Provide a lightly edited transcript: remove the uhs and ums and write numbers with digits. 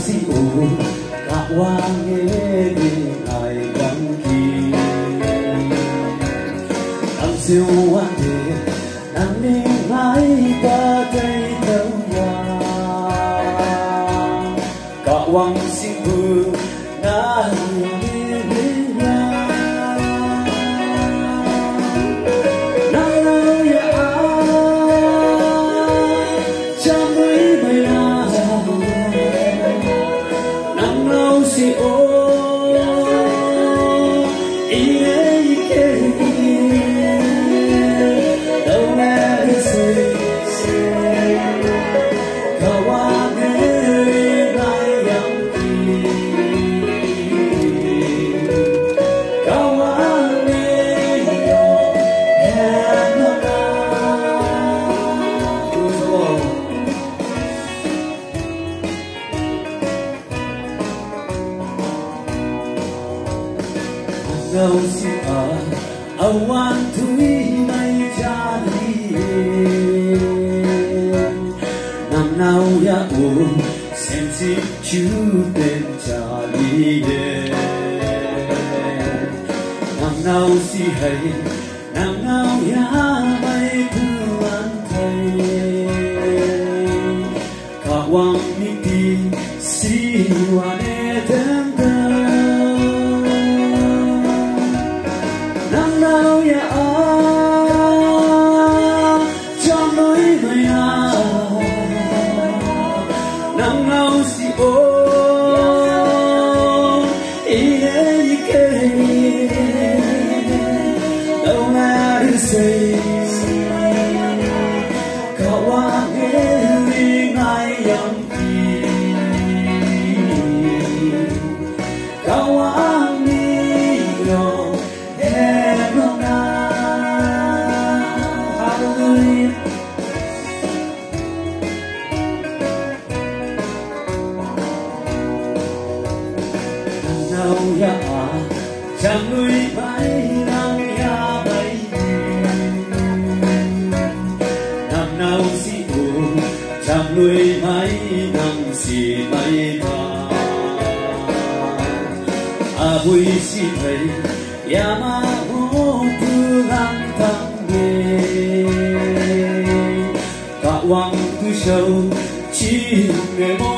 si u ka wa nge ni ai gam ki am siêu wa de nang ni ai ta dai đâu ya ka wang si u na đâu si awan thui mai cha đi năm nào ya u xem si chú tên cha đi năm nào si hay năm nào ya mai thu an thầy cả wang mi ti si wa ne tên chẳng nuôi mãi nắng ya bay năm nào si u chẳng nuôi mãi nắng si bay ba à vui si thấy ya ma ho tu lang thang về cả wang tu sâu chỉ người